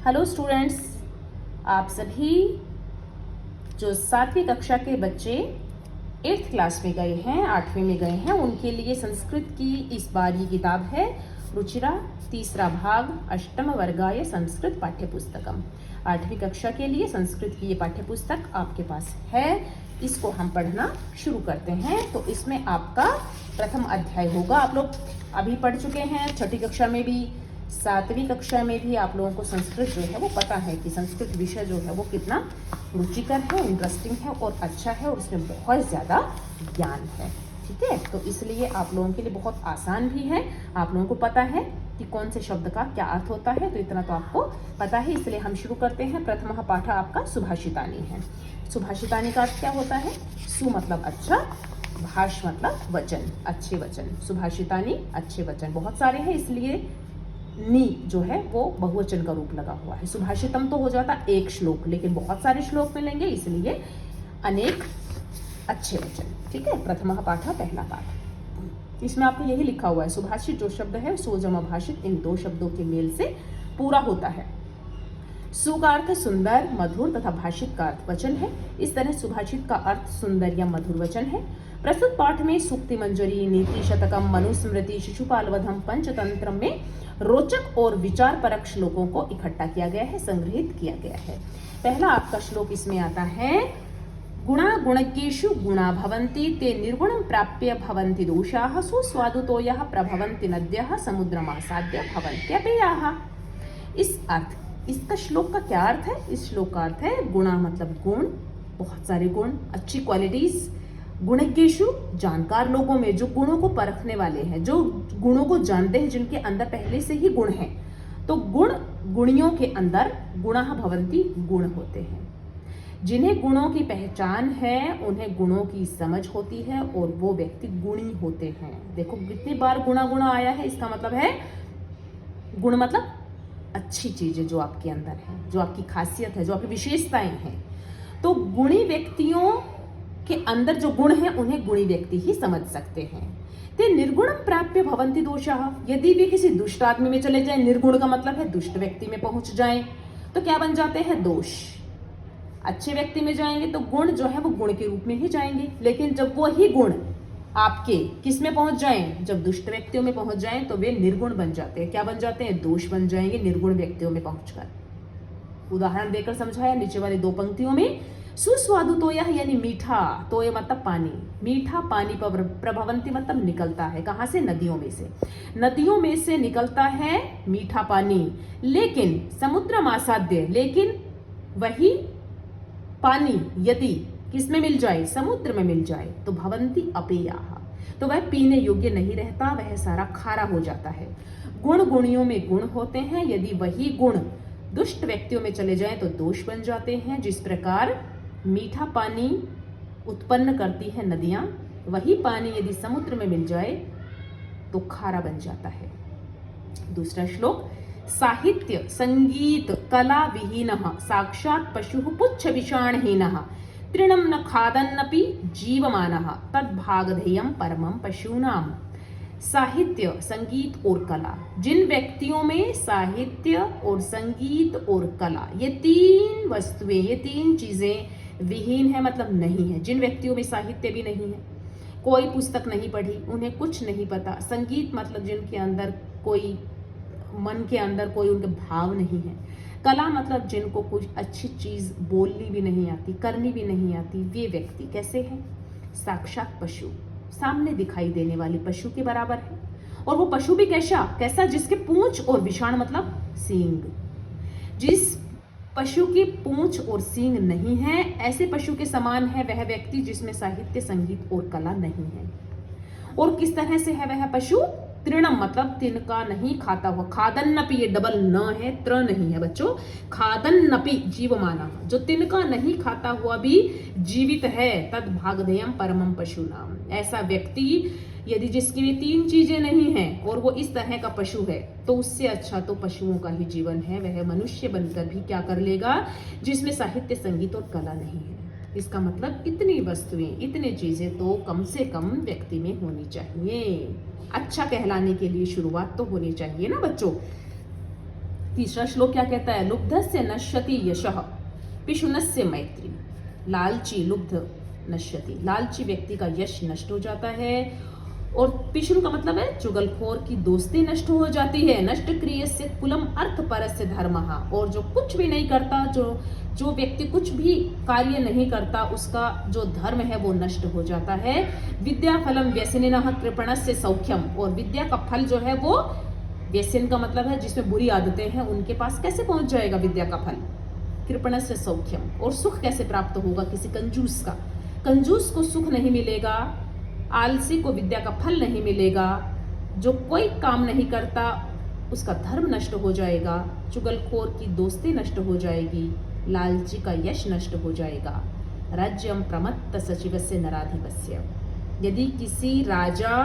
Hello students, आप सभी जो 7वीं कक्षा के बच्चे 8th क्लास में गए हैं, 8वीं में गए हैं, उनके लिए संस्कृत की इस बार की किताब है रुचिरा, तीसरा भाग, अष्टम वर्गाय संस्कृत पाठ्यपुस्तकम। 8वीं कक्षा के लिए संस्कृत की ये पाठ्यपुस्तक आपके पास है। इसको हम पढ़ना शुरू करते हैं। तो इसमें आपका प्रथम अध्याय होगा। आप लोग अभी पढ़ चुके हैं, 6ठी कक्षा में भी, 7वीं कक्षा में भी आप लोगों को संस्कृत जो है वो पता है कि संस्कृत विषय जो है वो कितना रुचिकर है, इंटरेस्टिंग है और अच्छा है, और उसमें बहुत ज़्यादा ज्ञान है। ठीक है, तो इसलिए आप लोगों के लिए बहुत आसान भी है। आप लोगों को पता है कि कौन से शब्द का क्या अर्थ होता है, तो इतना तो आपको पता है। इसलिए हम शुरू करते हैं। प्रथम पाठ आपका सुभाषितानी है। सुभाषितानी का अर्थ क्या होता है? सु मतलब अच्छा, भाष मतलब वचन, अच्छे वचन। सुभाषितानी अच्छे वचन बहुत सारे हैं, इसलिए नी जो है वो बहुवचन का रूप लगा हुआ है। सुभाषितम तो हो जाता एक श्लोक, लेकिन बहुत सारे श्लोक मिलेंगे, इसलिए अनेक अच्छे वचन। ठीक है, प्रथम पाठ पहला पाठ। इसमें आपको यही लिखा हुआ है, सुभाषित जो शब्द है सो जमा भाषित, इन दो शब्दों के मेल से पूरा होता है। सु का अर्थ सुंदर, मधुर तथा भाषित का अर्थ वचन है। इस तरह सुभाषित का अर्थ सुंदर या मधुर वचन है। प्रस्तुत पाठ में सूक्ति मंजरी, नीति शतकम, मनुस्मृति, शिशुपाल वधम, पंचतंत्र में रोचक और विचार परक श्लोकों को इकट्ठा किया गया है, संग्रहित किया गया है। पहला आपका श्लोक इसमें आता है, गुणा गुणज्ञेषु गुणा भवन्ति ते निर्गुणं प्राप्य भवन्ति दोषाः सुस्वादुतोयः प्रभवन्ति नद्यः समुद्रमासाद्य भवन्त्यपेयाः। इसका श्लोक का क्या अर्थ है? इस श्लोक का अर्थ है गुणा मतलब गुण, बहुत सारे गुण, अच्छी क्वालिटीज। गुणज्ञेषु जानकार लोगों में, जो गुणों को परखने वाले हैं, जो गुणों को जानते हैं, जिनके अंदर पहले से ही गुण हैं। तो गुणियों के अंदर गुणः भवन्ति, गुण होते हैं। जिन्हें गुणों की पहचान है उन्हें गुणों की समझ होती है और वो व्यक्ति गुणी होते हैं। देखो कितनी बार गुणा गुणा आया है। इसका मतलब है गुण मतलब अच्छी चीजें जो आपके अंदर है, जो आपकी खासियत है, जो आपकी विशेषताएं हैं। तो गुणी व्यक्तियों के अंदर जो गुण है उन्हें गुणी व्यक्ति ही समझ सकते हैं। ते निर्गुणम प्राप्य भवन्ति दोषाः, यदि वे किसी दुष्ट आदमी में चले जाएं, निर्गुण का मतलब है दुष्ट व्यक्ति में पहुंच जाएं, तो क्या बन जाते हैं? दोष। अच्छे व्यक्ति में जाएंगे तो गुण जो है वो गुण के रूप में ही जाएंगे, लेकिन जब वो ही गुण आपके किस में पहुंच जाएं, जब दुष्ट व्यक्तियों में पहुंच जाएं, तो वे निर्गुण बन जाते हैं। क्या बन जाते हैं? दोष बन जाएंगे निर्गुण व्यक्तियों में पहुंचकर। उदाहरण देकर समझाया नीचे वाली दो पंक्तियों में। सुस्वादु तोयः यानी मीठा, तोय मतलब पानी, मीठा पानी प्रभवंती मतलब निकलता है। कहां से? नदियों में से। नदियों में से निकलता है मीठा पानी, लेकिन समुद्र आसाद्य, लेकिन वही पानी यदि किस में मिल जाए? समुद्र में मिल जाए, तो भवंती अपेयाः, तो वह पीने योग्य नहीं रहता, वह सारा खारा हो जाता है। गुण गुणियों में गुण होते हैं, यदि वही गुण दुष्ट व्यक्तियों में चले जाएं तो दोष बन जाते हैं। जिस प्रकार मीठा पानी उत्पन्न करती है नदियां, वही पानी यदि समुद्र में मिल जाए तो खारा बन जाता है। दूसरा श्लोक, साहित्य संगीत कला विहीनः साक्षात् पशुः पुच्छ विषाणहीनः तृणं न खादन्नपि जीवमानः तद्भागधेयं परमं पशूनाम्। साहित्य, संगीत और कला, जिन व्यक्तियों में साहित्य और संगीत और कला, ये तीन वस्तुएं, ये तीन चीजें विहीन है मतलब नहीं है। जिन व्यक्तियों में साहित्य भी नहीं है, कोई पुस्तक नहीं पढ़ी, उन्हें कुछ नहीं पता। संगीत मतलब जिनके अंदर कोई, मन के अंदर कोई उनके भाव नहीं है। कला मतलब जिनको कुछ अच्छी चीज बोलनी भी नहीं आती, करनी भी नहीं आती, वे व्यक्ति कैसे हैं? साक्षात पशु, सामने दिखाई देने वाली पशु के बराबर है। और वो पशु भी कैसा? जिसके पूंछ और विषाण मतलब सींग। जिस पशु की पूंछ और सींग नहीं है, ऐसे पशु के समान है वह व्यक्ति जिसमें साहित्य संगीत और कला नहीं है। और किस तरह से है वह पशु? तृणम मतलब तिनका नहीं खाता हुआ, खादन्नपि, ये डबल न है, त्र नहीं है बच्चों। खादन्नपि जीवमाना, जो तिनका नहीं खाता हुआ भी जीवित है। तद भागधेयम परमम पशुनाम, ऐसा व्यक्ति यदि जिसकी भी तीन चीजें नहीं हैं और वो इस तरह का पशु है, तो उससे अच्छा तो पशुओं का ही जीवन है। वह मनुष्य बनकर भी क्या कर लेगा जिसमें साहित्य संगीत और कला नहीं है। इसका मतलब इतनी वस्तुएं, इतनी चीजें तो कम से कम व्यक्ति में होनी चाहिए। अच्छा कहलाने के लिए शुरुआत तो होनी चाहिए ना बच्चों। तीसरा श्लोक क्या कहता है? लुब्धस्य नश्यति यशः पिशुनस्य मैत्री। लालची, लुब्ध नश्यति, लालची व्यक्ति का यश नष्ट हो जाता है। और पिशुन का मतलब है चुगलखोर की दोस्ती नष्ट हो जाती है। नष्ट क्रियस्य कुलम अर्थ परस्य धर्मः। और जो कुछ भी नहीं करता, जो व्यक्ति कुछ भी कार्य नहीं करता, उसका जो धर्म है वो नष्ट हो जाता है। विद्या फलम व्यसनिनः कृपणस्य सौख्यम। और विद्या का फल जो है वो, व्यसन का मतलब है जिसमें बुरी आदतें हैं, उनके पास कैसे पहुंच जाएगा विद्या का फल? कृपणस्य सौख्यम। और सुख कैसे प्राप्त होगा? किसी कंजूस का, कंजूस को सुख नहीं मिलेगा, आलसी को विद्या का फल नहीं मिलेगा, जो कोई काम नहीं करता उसका धर्म नष्ट हो जाएगा, चुगलखोर की दोस्ती नष्ट हो जाएगी, लालची का यश नष्ट हो जाएगा। राज्यम प्रमत्त सचिवस्य नराधिपस्य। यदि किसी राजा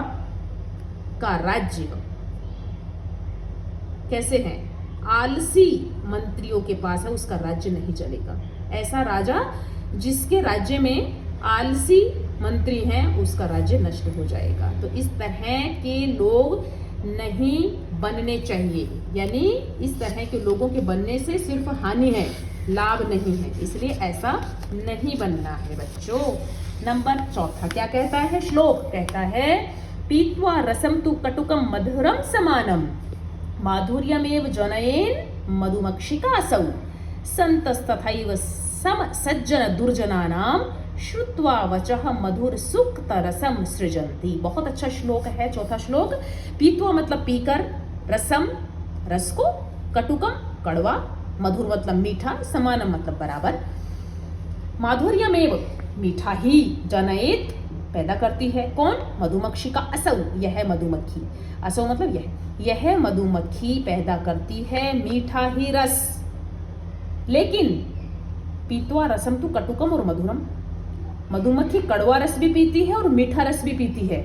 का राज्य कैसे है, आलसी मंत्रियों के पास है, उसका राज्य नहीं चलेगा। ऐसा राजा जिसके राज्य में आलसी मंत्री हैं, उसका राज्य नष्ट हो जाएगा। तो इस तरह के लोग नहीं बनने चाहिए, यानी इस तरह के लोगों के बनने से सिर्फ हानि है, लाभ नहीं है, इसलिए ऐसा नहीं बनना है बच्चों। नंबर चौथा क्या कहता है श्लोक? कहता है पीत्वा रसम तु कटुकम मधुरम समानम माधुर्यमेव जनयेन मधुमक्षिकासौ संतस्तथैव सम सज्जन दुर्जनानाम श्रुत्वा वचः मधुर सुक्त रसम सृजन्ति। बहुत अच्छा श्लोक है चौथा श्लोक। पीत्वा मतलब पीकर, रसम रस को, कटुकम कड़वा, मधुर मतलब मीठा, समानम मतलब बराबर, माधुर्यमेव मीठा ही, जनयेत पैदा करती है, कौन? मधुमक्षिका असौ, यह मधुमक्खी, असौ मतलब यह मधुमक्खी पैदा करती है मीठा ही रस। लेकिन पीत्वा रसम तु कटुकम और मधुरम, मधुमक्खी कड़वा रस भी पीती है और मीठा रस भी पीती है।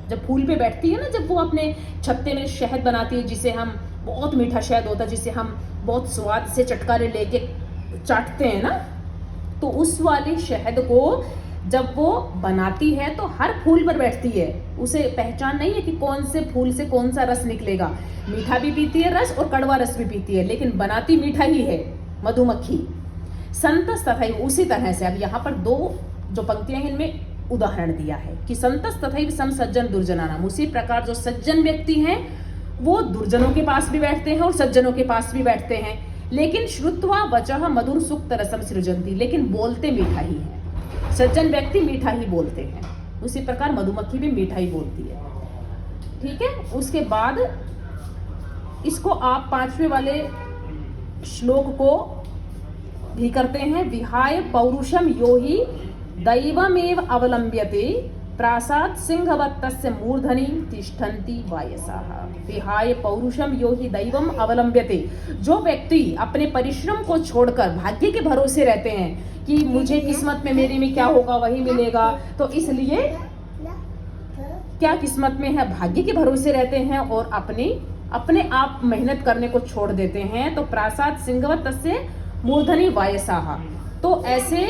जब फूल पे बैठती है ना, जब वो अपने छत्ते में शहद बनाती है, जिसे हम, बहुत मीठा शहद होता है जिसे हम बहुत स्वाद से चटकारे लेके चाटते हैं ना, तो उस वाले शहद को जब वो बनाती है तो हर फूल पर बैठती है, उसे पहचान नहीं है कि कौन से फूल से कौन सा रस निकलेगा। मीठा भी पीती है रस और कड़वा रस भी पीती है, लेकिन बनाती मीठा ही है मधुमक्खी। संतस तथा, उसी तरह से अब यहाँ पर दो जो पंक्तियां हैं इनमें उदाहरण दिया है कि संतस तथा सम सज्जन दुर्जनानाम। उसी प्रकार जो सज्जन व्यक्ति हैं वो दुर्जनों के पास भी बैठते हैं और सज्जनों के पास भी बैठते हैं, लेकिन श्रुत्वा वचः मधुर सुक्त रसम सृजन्ति, लेकिन बोलते मीठा ही है। सज्जन व्यक्ति मीठा ही बोलते हैं, उसी प्रकार मधुमक्खी भी मीठा ही बोलती है। ठीक है, उसके बाद इसको आप पांचवें वाले श्लोक को भी करते हैं। विहाय पौरुषम यो ही दैवमेव अवलंब्यते प्रासाद सिंहवत्तस्य मूर्धनि तिष्ठन्ति वायसाः। विहाय पौरुषम यो हि दैवम अवलंब्यते। जो व्यक्ति अपने परिश्रम को छोड़कर भाग्य के भरोसे रहते हैं कि मुझे किस्मत में, मेरे में क्या होगा वही मिलेगा, तो इसलिए क्या किस्मत में है, भाग्य के भरोसे रहते हैं और अपने आप मेहनत करने को छोड़ देते हैं। तो प्रासाद सिंहवत्तस्य मूर्धनि वायसाः। तो ऐसे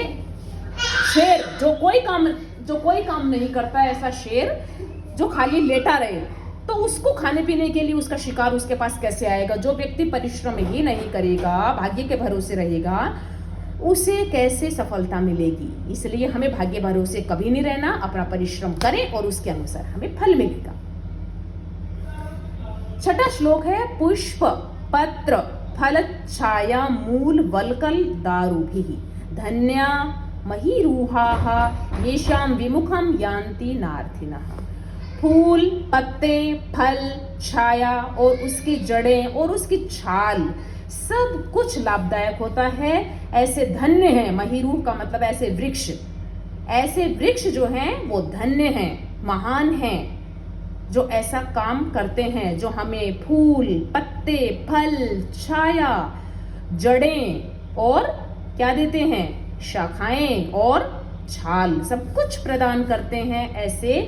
शेर जो कोई काम नहीं करता, ऐसा शेर जो खाली लेटा रहे, तो उसको खाने पीने के लिए उसका शिकार उसके पास कैसे आएगा? जो व्यक्ति परिश्रम ही नहीं करेगा, भाग्य के भरोसे रहेगा, उसे कैसे सफलता मिलेगी? इसलिए हमें भाग्य भरोसे कभी नहीं रहना, अपना परिश्रम करें और उसके अनुसार हमें फल मिलेगा। छठा श्लोक है पुष्प पत्र फल छाया मूल वल्कल दारुभिः धन्या महीरूहाः येषां विमुखं यान्ति नार्थिनः। फूल, पत्ते, फल, छाया और उसकी जड़ें और उसकी छाल सब कुछ लाभदायक होता है। ऐसे धन्य हैं, महीरूह का मतलब ऐसे वृक्ष जो हैं वो धन्य हैं, महान हैं, जो ऐसा काम करते हैं, जो हमें फूल, पत्ते, फल, छाया, जड़ें और क्या देते हैं, शाखाएं और छाल, सब कुछ प्रदान करते हैं। ऐसे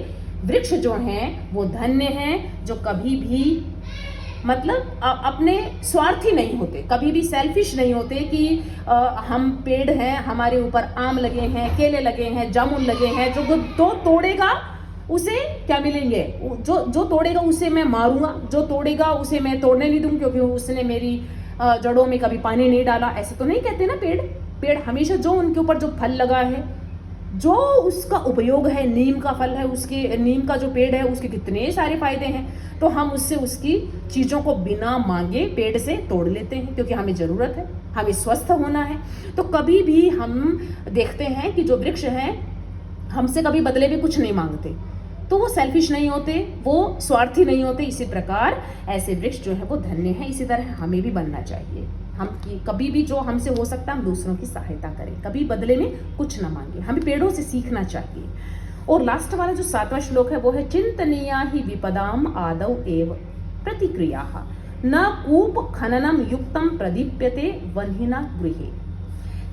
वृक्ष जो हैं वो धन्य हैं, जो कभी भी मतलब अपने स्वार्थी नहीं होते, कभी भी सेल्फिश नहीं होते कि हम पेड़ हैं, हमारे ऊपर आम लगे हैं, केले लगे हैं, जामुन लगे हैं, जो तोड़ेगा उसे क्या मिलेंगे, जो तोड़ेगा उसे मैं मारूंगा, जो तोड़ेगा उसे मैं तोड़ने नहीं दूं क्योंकि उसने मेरी जड़ों में कभी पानी नहीं डाला, ऐसे तो नहीं कहते ना। पेड़ हमेशा जो उनके ऊपर जो फल लगा है, जो उसका उपयोग है, नीम का फल है, उसके नीम का जो पेड़ है उसके कितने सारे फायदे हैं, तो हम उससे उसकी चीज़ों को बिना मांगे पेड़ से तोड़ लेते हैं, क्योंकि हमें ज़रूरत है, हमें स्वस्थ होना है। तो कभी भी हम देखते हैं कि जो वृक्ष हैं हमसे कभी बदले में कुछ नहीं मांगते, तो वो सेल्फिश नहीं होते, वो स्वार्थी नहीं होते। इसी प्रकार ऐसे वृक्ष जो है वो धन्य है। इसी तरह हमें भी बनना चाहिए। हम कभी भी जो हमसे हो सकता है हम दूसरों की सहायता करें, कभी बदले में कुछ ना मांगे। हमें पेड़ों से सीखना चाहिए। और लास्ट वाला जो 7वां श्लोक है वो है चिंतनीया ही विपदाम आदौ एव प्रतिक्रिया न कूप खननम युक्तम प्रदीप्यते वह्निना गृहे।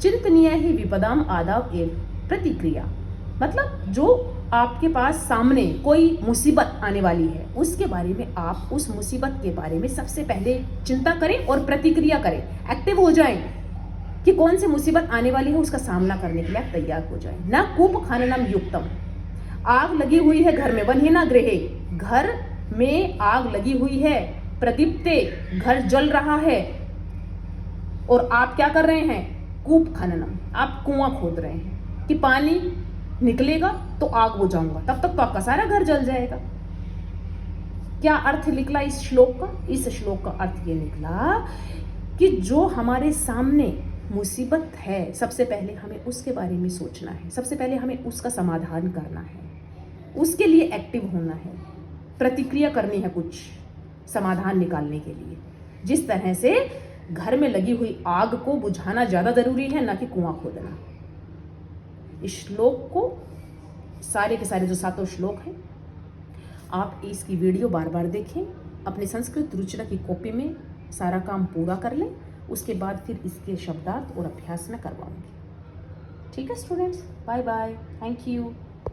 चिंतनीय ही विपदाम आदौ एव प्रतिक्रिया, मतलब जो आपके पास सामने कोई मुसीबत आने वाली है उसके बारे में आप उस मुसीबत के बारे में सबसे पहले चिंता करें और प्रतिक्रिया करें, एक्टिव हो जाएं कि कौन सी मुसीबत आने वाली है उसका सामना करने के लिए आप तैयार हो जाएं। ना कूप खननम युक्तम, आग लगी हुई है घर में, वह्निना गृहे, घर में आग लगी हुई है, प्रदीप्ते, घर जल रहा है, और आप क्या कर रहे हैं, कूप खननम, आप कुआं खोद रहे हैं कि पानी निकलेगा तो आग बुझाऊंगा, तब तक तो आपका सारा घर जल जाएगा। क्या अर्थ निकला इस श्लोक का? इस श्लोक का अर्थ ये निकला कि जो हमारे सामने मुसीबत है सबसे पहले हमें उसके बारे में सोचना है, सबसे पहले हमें उसका समाधान करना है, उसके लिए एक्टिव होना है, प्रतिक्रिया करनी है कुछ समाधान निकालने के लिए। जिस तरह से घर में लगी हुई आग को बुझाना ज्यादा जरूरी है, ना कि कुआं खोदना। इस श्लोक को सारे के सारे जो 7 श्लोक हैं आप इसकी वीडियो बार बार देखें, अपने संस्कृत रुचिरा की कॉपी में सारा काम पूरा कर लें, उसके बाद फिर इसके शब्दार्थ और अभ्यास में करवाऊंगी। ठीक है students, bye bye, thank you.